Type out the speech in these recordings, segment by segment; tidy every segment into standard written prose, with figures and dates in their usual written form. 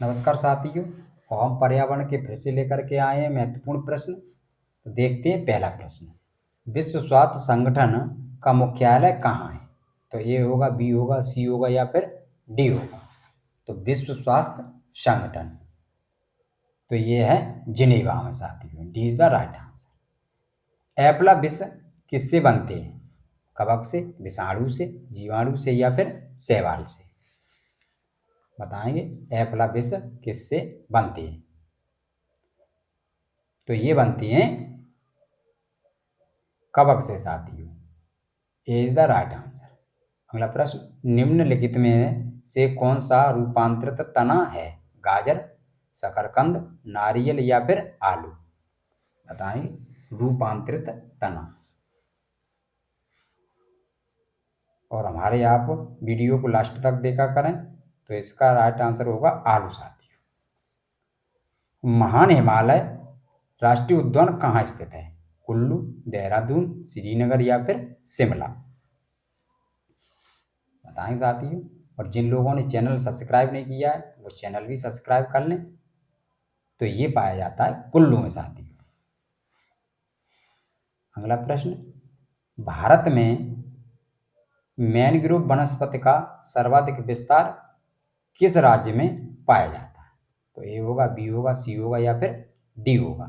नमस्कार साथियों। और हम पर्यावरण के फिर से लेकर के आए हैं महत्वपूर्ण प्रश्न। तो देखते हैं पहला प्रश्न। विश्व स्वास्थ्य संगठन का मुख्यालय कहाँ है? तो ए होगा, बी होगा, सी होगा या फिर डी होगा। तो विश्व स्वास्थ्य संगठन, तो ये है जिनेवा में साथियों। D is the right answer. एपला विष किससे बनते हैं? कवक से, विषाणु से, जीवाणु से या फिर शैवाल से? बताएंगे एपला विष किससे बनती है? तो ये बनती हैं कवक से साथियों। ए इज द राइट आंसर। अगला प्रश्न, निम्नलिखित में से कौन सा रूपांतरित तना है? गाजर, शकरकंद, नारियल या फिर आलू? बताएंगे रूपांतरित तना। और हमारे आप वीडियो को लास्ट तक देखा करें। तो इसका राइट आंसर होगा आलू साथियों। महान हिमालय राष्ट्रीय उद्यान कहाँ स्थित है? कुल्लू, देहरादून, श्रीनगर या फिर शिमला? बताएं साथियों। और जिन लोगों ने चैनल सब्सक्राइब नहीं किया है वो चैनल भी सब्सक्राइब कर लें। तो ये पाया जाता है कुल्लू में साथियों। अगला प्रश्न, भारत में मैनग्रोव वनस्पति का सर्वाधिक विस्तार किस राज्य में पाया जाता है? तो ए होगा, बी होगा, सी होगा या फिर डी होगा।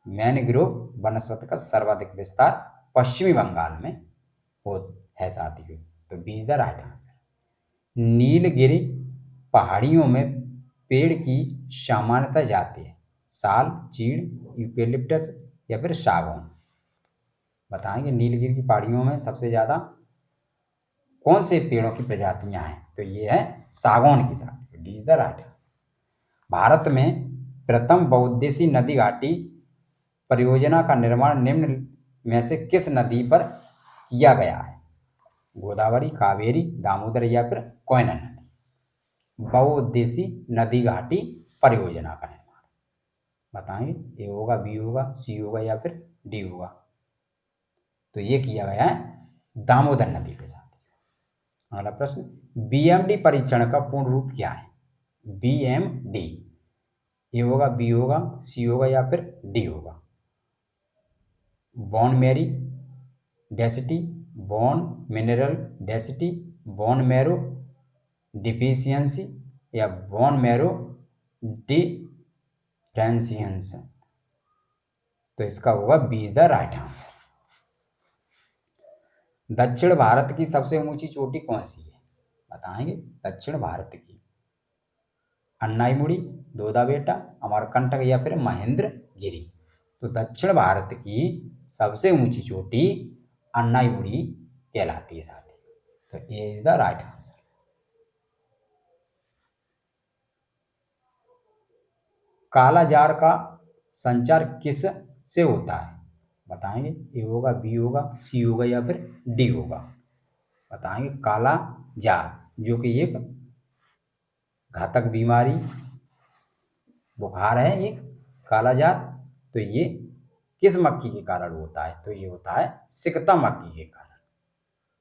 मैनग्रोव वनस्पति का सर्वाधिक विस्तार पश्चिमी बंगाल में है साथियों। तो B is the right answer. Nilgiri पहाड़ियों में पेड़ की सामान्यतः जाति है? साल, चीड़, यूकेलिप्टस या फिर सागौन? बताएंगे नीलगिरी की पहाड़ियों में सबसे ज्यादा कौन से पेड़ों की प्रजातियां हैं? तो ये है सागौन की साथियों। D is the right answer. Bharat में प्रथम बहुउद्देशीय नदी घाटी परियोजना का निर्माण निम्न में से किस नदी पर किया गया है? गोदावरी, कावेरी, दामोदर या फिर कोयना नदी? बहुउद्देशीय नदी घाटी परियोजना का निर्माण बताएंगे। ए होगा, बी होगा, सी होगा या फिर डी होगा। तो ये किया गया है दामोदर नदी के साथ। अगला प्रश्न, बीएमडी परीक्षण का पूर्ण रूप क्या है? बीएमडी, ए होगा, बी होगा, सी होगा या फिर डी होगा? Bone marrow density, bone mineral density, bone marrow deficiency या बोन मैरो डिफरेंशियंस? तो इसका होगा बी द राइट आंसर। दक्षिण भारत की सबसे ऊंची चोटी कौन सी है? बताएंगे दक्षिण भारत की। अन्नाईमुड़ी, दोदाबेटा, अमरकंटक या फिर महेंद्रगिरी? तो दक्षिण भारत की सबसे ऊंची चोटी अन्नाईमुड़ी कहलाती है साथी। तो ए इज द राइट आंसर। काला जार का संचार किस से होता है? बताएंगे ए होगा, बी होगा, सी होगा या फिर डी होगा? बताएंगे काला जार जो कि एक घातक बीमारी बुखार है एक काला जार। तो ये किस मक्खी के कारण होता है? तो ये होता है सिकता मक्खी के कारण।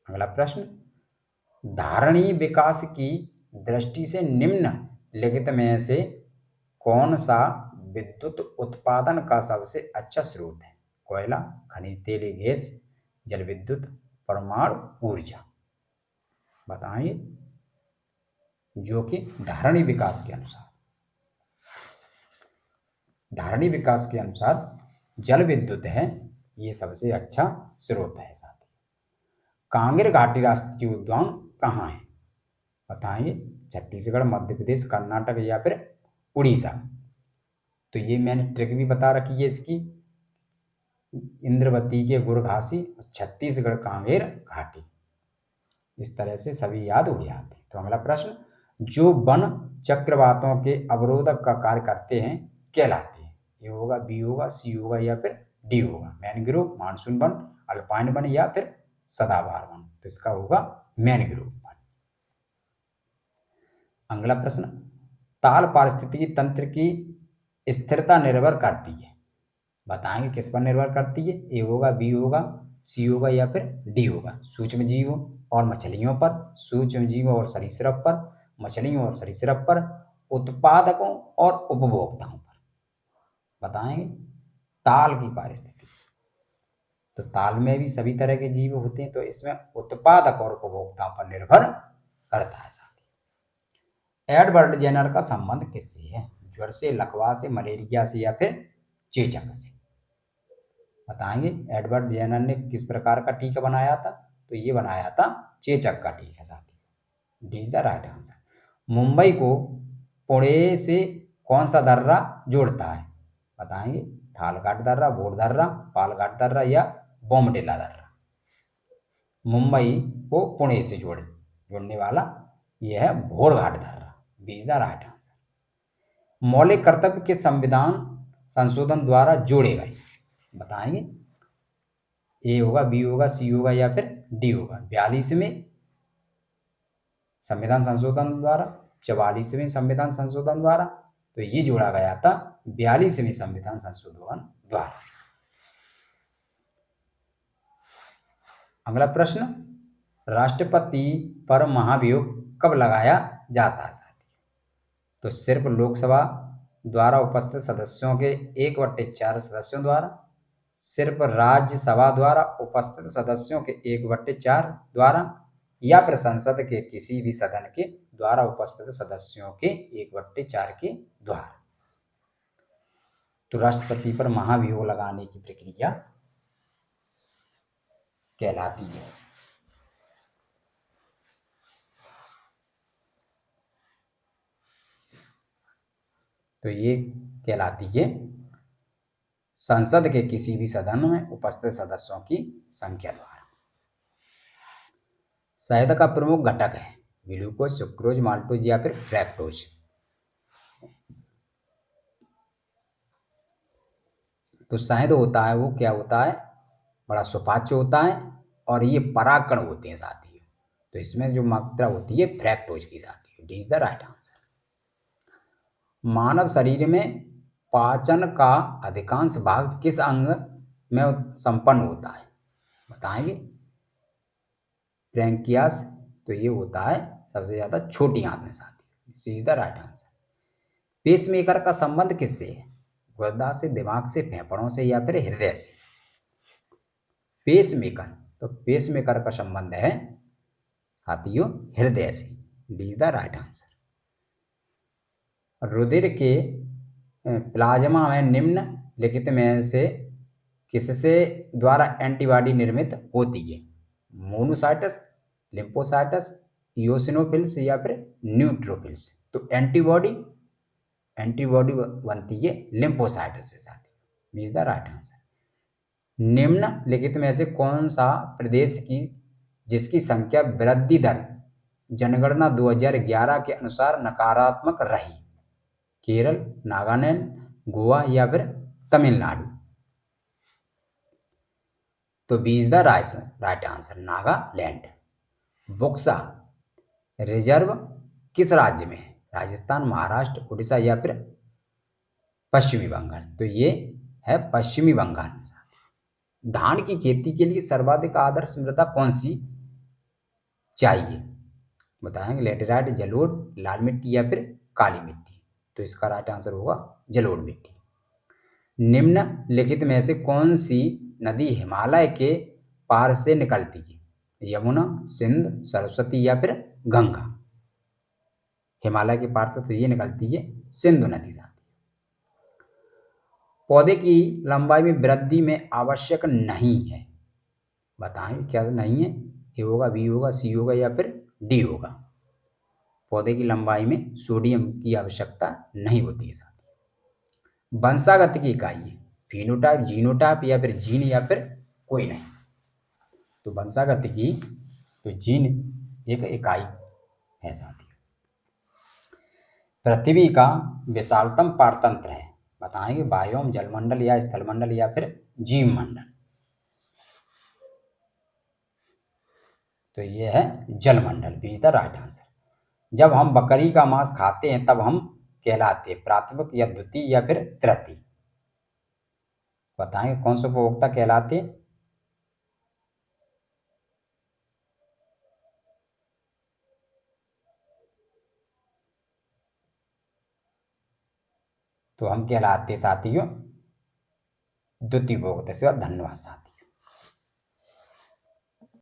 अगला प्रश्न, धारणीय विकास की दृष्टि से निम्नलिखित में से कौन सा विद्युत उत्पादन का सबसे अच्छा स्रोत है? कोयला, खनिज तेल, गैस, जल विद्युत, परमाणु ऊर्जा? बताएंगे जो कि धारणीय विकास के अनुसार जल विद्युत है, ये सबसे अच्छा स्रोत है साथी। कांगेर घाटी राष्ट्रीय उद्यान कहाँ है? बताएंगे छत्तीसगढ़, मध्य प्रदेश, कर्नाटक या फिर उड़ीसा? तो ये मैंने ट्रिक भी बता रखी है इसकी। इंद्रवती के गुरघासी, छत्तीसगढ़ कांगेर घाटी, इस तरह से सभी याद हो जाते हैं। तो अगला प्रश्न, जो वन चक्रवातों के अवरोधक का कार्य करते हैं कहलाते हैं? ये होगा, बी होगा, सी होगा या फिर डी होगा? Mangrove, monsoon one, alpine one या फिर सदाबहार वन? तो इसका होगा मैनग्रोव वन। अगला प्रश्न, ताल पारिस्थितिकी तंत्र की स्थिरता निर्भर करती है? बताएंगे किस पर निर्भर करती है? ए होगा, बी होगा, सी होगा या फिर डी होगा? सूक्ष्म जीवों और मछलियों पर, सूक्ष्म जीवों और सरीसृप पर, मछलियों और सरीसृप पर, उत्पादकों और उपभोक्ताओं पर। बताएंगे ताल की पारिस्थितिकी, तो ताल में भी सभी तरह के जीव होते हैं, तो इसमें उत्पादक और उपभोक्ताओं पर निर्भर करता है साथी। एडवर्ड जेनर का संबंध किससे है? ज्वर से, लकवा से, मलेरिया से या फिर चेचक से? बताएंगे एडवर्ड जेनर ने किस प्रकार का टीका बनाया था? तो ये बनाया था चेचक का टीका साथी। D is the right answer. Mumbai को पुणे से कौन सा दर्रा जोड़ता है? बताएंगे थालघाट दर्रा, बोर दर्रा, पालघाट दर्रा या बोमडिला दर्रा? मुंबई को पुणे से जोड़ने वाला यह है भोरघाट दर्रा। B is the right answer. मौलिक कर्तव्य के संविधान संशोधन द्वारा जोड़े गए? बताएंगे ए होगा, बी होगा, सी होगा या फिर डी होगा? 42वें संविधान संशोधन द्वारा, 44वें संविधान संशोधन द्वारा, तो ये जोड़ा गया था 42वें संविधान संशोधन द्वारा। अगला प्रश्न, राष्ट्रपति पर महाभियोग कब लगाया जाता है साथियों? तो सिर्फ लोकसभा द्वारा उपस्थित सदस्यों के 1/4 सदस्यों द्वारा, सिर्फ राज्यसभा द्वारा उपस्थित सदस्यों के 1/4 द्वारा, या फिर संसद के किसी भी सदन के द्वारा उपस्थित सदस्यों के 1/4 के द्वारा? तो राष्ट्रपति पर महाभियोग लगाने की प्रक्रिया कहलाती है तो ये कहलाती है संसद के किसी भी सदन में उपस्थित सदस्यों की संख्या द्वारा। शहद का प्रमुख घटक है ग्लूकोज, सुक्रोज, माल्टोज या फिर फ्रैक्टोज? तो शहद होता है वो क्या होता है, बड़ा सुपाच्य होता है और ये परागकण होते हैं साथियों, तो इसमें जो मात्रा होती है फ्रैक्टोज की साथियों। D is the right answer. मानव शरीर में पाचन का अधिकांश भाग किस अंग में संपन्न होता है? बताएंगे ब्रैंकियास, तो ये होता है सबसे ज्यादा छोटी आंत में साथियों। C is the right answer. Pacemaker का संबंध किससे है? गुर्दा से, दिमाग से, फेफड़ों से या फिर हृदय से? पेसमेकर, तो पेसमेकर का संबंध है साथियों हृदय से। D is the right answer. रुधिर के प्लाज्मा में निम्नलिखित में से किससे द्वारा एंटीबॉडी निर्मित होती है? मोनोसाइटस, लिम्फोसाइटस, इओसिनोफिल्स या फिर न्यूट्रोफिल्स? तो एंटीबॉडी बनती है लिम्फोसाइटस से साथी। Is the right answer. निम्नलिखित में से कौन सा प्रदेश की जिसकी संख्या वृद्धि दर जनगणना 2011 के अनुसार नकारात्मक रही? केरल, नागालैंड, गोवा या फिर तमिलनाडु? तो B is the right answer, Nagaland. Buxa reserve किस राज्य में है? राजस्थान, महाराष्ट्र, उड़ीसा या फिर पश्चिमी बंगाल? तो ये है पश्चिमी बंगाल में। धान की खेती के लिए सर्वाधिक आदर्श मृदा कौन सी चाहिए? बताएंगे लेटेराइट, जलोढ़, लाल मिट्टी या फिर काली मिट्टी? तो इसका राइट आंसर होगा जलोढ़ मिट्टी। निम्नलिखित में से कौन सी नदी हिमालय के पार से निकलती है? यमुना, सिंध, सरस्वती या फिर गंगा? हिमालय के पार से तो ये निकलती है सिंधु नदी जाती है। पौधे की लंबाई में वृद्धि में आवश्यक नहीं है? बताएं क्या नहीं है? ए होगा, बी होगा, सी होगा या फिर डी होगा? पौधे की लंबाई में सोडियम की आवश्यकता नहीं होती है साथी। वंशागत की इकाई है फिनोटाइप, जीनोटाइप या फिर जीन या फिर कोई नहीं? तो वंशागत की तो जीन एक इकाई है साथी। पृथ्वी का विशालतम पारतंत्र है? बताएंगे बायोम, जलमंडल या स्थलमंडल या फिर जीव मंडल? तो ये है जलमंडल। B is the right answer. जब हम बकरी का मांस खाते हैं तब हम कहलाते हैं प्राथमिक या द्वितीय या फिर तृतीय? बताएंगे कौन से उपभोक्ता कहलाते हैं? तो हम कहलाते साथियों द्वितीय बहुपद। इसके बाद धन्यवाद साथियों।